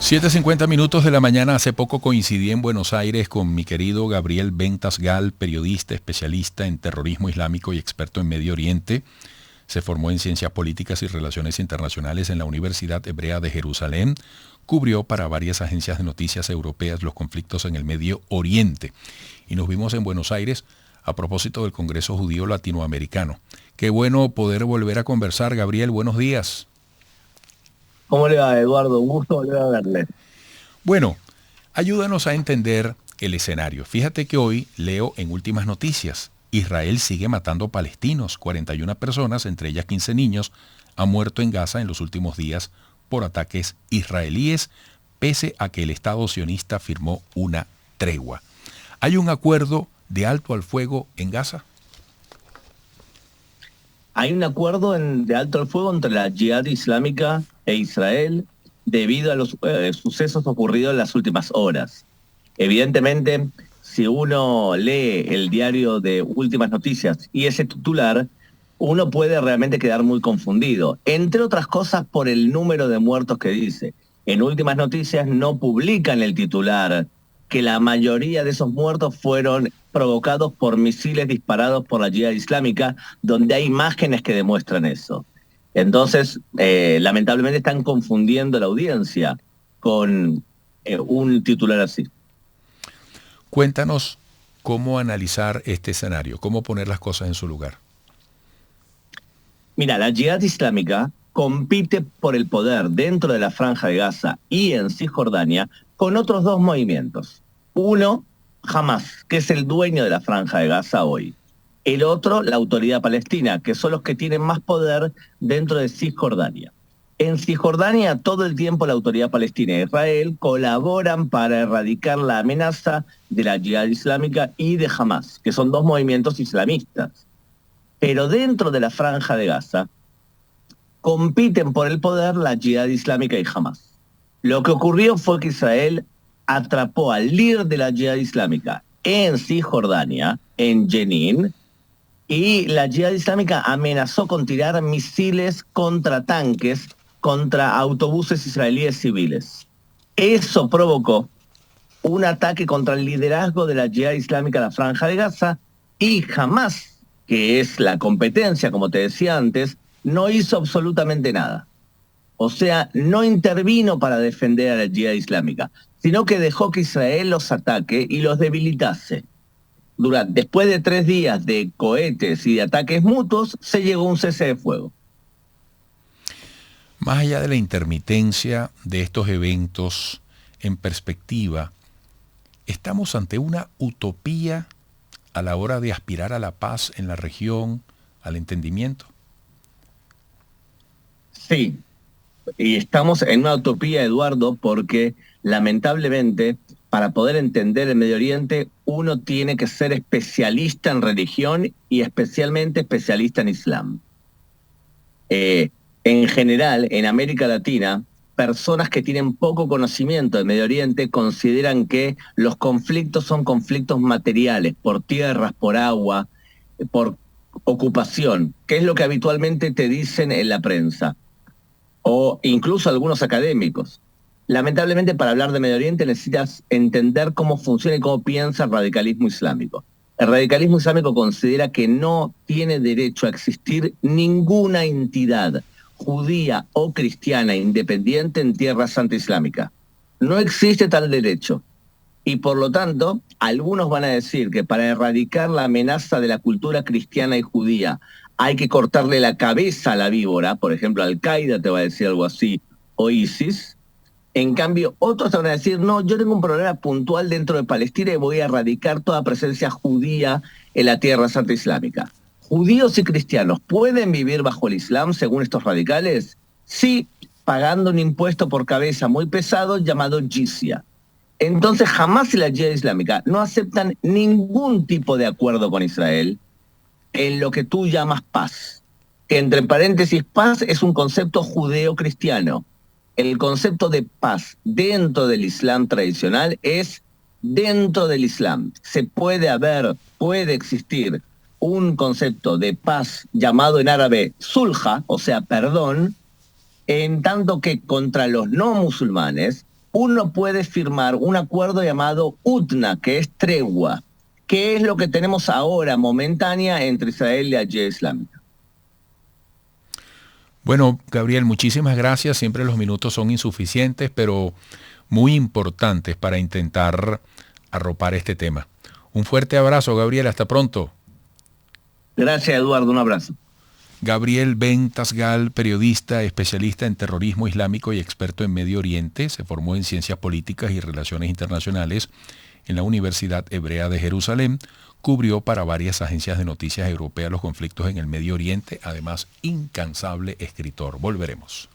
7:50 de la mañana. Hace poco coincidí en Buenos Aires con mi querido Gabriel Ventas Gal, periodista, especialista en terrorismo islámico y experto en Medio Oriente. Se formó en Ciencias Políticas y Relaciones Internacionales en la Universidad Hebrea de Jerusalén. Cubrió para varias agencias de noticias europeas los conflictos en el Medio Oriente. Y nos vimos en Buenos Aires a propósito del Congreso Judío Latinoamericano. Qué bueno poder volver a conversar, Gabriel. Buenos días. ¿Cómo le va, Eduardo? Un gusto volver a verle. Bueno, ayúdanos a entender el escenario. Fíjate que hoy leo en Últimas Noticias, Israel sigue matando palestinos. 41 personas, entre ellas 15 niños, han muerto en Gaza en los últimos días por ataques israelíes, pese a que el Estado sionista firmó una tregua. ¿Hay un acuerdo de alto al fuego en Gaza? Hay un acuerdo de alto al fuego entre la Yihad Islámica e Israel debido a los sucesos ocurridos en las últimas horas. Evidentemente, si uno lee el diario de Últimas Noticias y ese titular, uno puede realmente quedar muy confundido, entre otras cosas por el número de muertos que dice. En Últimas Noticias no publican el titular que la mayoría de esos muertos fueron provocados por misiles disparados por la Yihad Islámica, donde hay imágenes que demuestran eso. Entonces, lamentablemente están confundiendo la audiencia con un titular así. Cuéntanos cómo analizar este escenario, cómo poner las cosas en su lugar. Mira, la Yihad Islámica compite por el poder dentro de la Franja de Gaza y en Cisjordania con otros dos movimientos. Uno, Hamas, que es el dueño de la Franja de Gaza hoy. El otro, la Autoridad Palestina, que son los que tienen más poder dentro de Cisjordania. En Cisjordania, todo el tiempo la Autoridad Palestina e Israel colaboran para erradicar la amenaza de la Yihad Islámica y de Hamas, que son dos movimientos islamistas. Pero dentro de la Franja de Gaza, compiten por el poder la Yihad Islámica y Hamas. Lo que ocurrió fue que Israel atrapó al líder de la Yihad Islámica en Cisjordania, en Jenin, y la Yihad Islámica amenazó con tirar misiles contra tanques, contra autobuses israelíes civiles. Eso provocó un ataque contra el liderazgo de la Yihad Islámica en la Franja de Gaza, y Hamas, que es la competencia, como te decía antes, no hizo absolutamente nada. O sea, no intervino para defender a la Yihad Islámica, sino que dejó que Israel los ataque y los debilitase. Después de 3 días de cohetes y de ataques mutuos, se llegó a un cese de fuego. Más allá de la intermitencia de estos eventos, en perspectiva, ¿estamos ante una utopía a la hora de aspirar a la paz en la región, al entendimiento? Sí, y estamos en una utopía, Eduardo, porque lamentablemente para poder entender el Medio Oriente uno tiene que ser especialista en religión y especialmente especialista en Islam. En general, en América Latina, personas que tienen poco conocimiento del Medio Oriente consideran que los conflictos son conflictos materiales, por tierras, por agua, por ocupación, que es lo que habitualmente te dicen en la prensa, o incluso algunos académicos. Lamentablemente, para hablar de Medio Oriente necesitas entender cómo funciona y cómo piensa el radicalismo islámico. El radicalismo islámico considera que no tiene derecho a existir ninguna entidad judía o cristiana independiente en Tierra Santa Islámica. No existe tal derecho. Y por lo tanto, algunos van a decir que para erradicar la amenaza de la cultura cristiana y judía hay que cortarle la cabeza a la víbora, por ejemplo, Al-Qaeda te va a decir algo así, o ISIS. En cambio, otros te van a decir, no, yo tengo un problema puntual dentro de Palestina y voy a erradicar toda presencia judía en la Tierra Santa Islámica. ¿Judíos y cristianos pueden vivir bajo el Islam según estos radicales? Sí, pagando un impuesto por cabeza muy pesado llamado jizya. Entonces, jamás la Yihad Islámica no aceptan ningún tipo de acuerdo con Israel en lo que tú llamas paz. Que entre paréntesis, paz es un concepto judeo-cristiano. El concepto de paz dentro del Islam tradicional es dentro del Islam. Puede existir un concepto de paz llamado en árabe sulha, o sea, perdón, en tanto que contra los no musulmanes uno puede firmar un acuerdo llamado UTNA, que es tregua, que es lo que tenemos ahora momentánea entre Israel y la Yihad Islámica. Bueno, Gabriel, muchísimas gracias. Siempre los minutos son insuficientes, pero muy importantes para intentar arropar este tema. Un fuerte abrazo, Gabriel. Hasta pronto. Gracias, Eduardo. Un abrazo. Gabriel Ventas Gal, periodista, especialista en terrorismo islámico y experto en Medio Oriente, se formó en Ciencias Políticas y Relaciones Internacionales en la Universidad Hebrea de Jerusalén, cubrió para varias agencias de noticias europeas los conflictos en el Medio Oriente, además incansable escritor. Volveremos.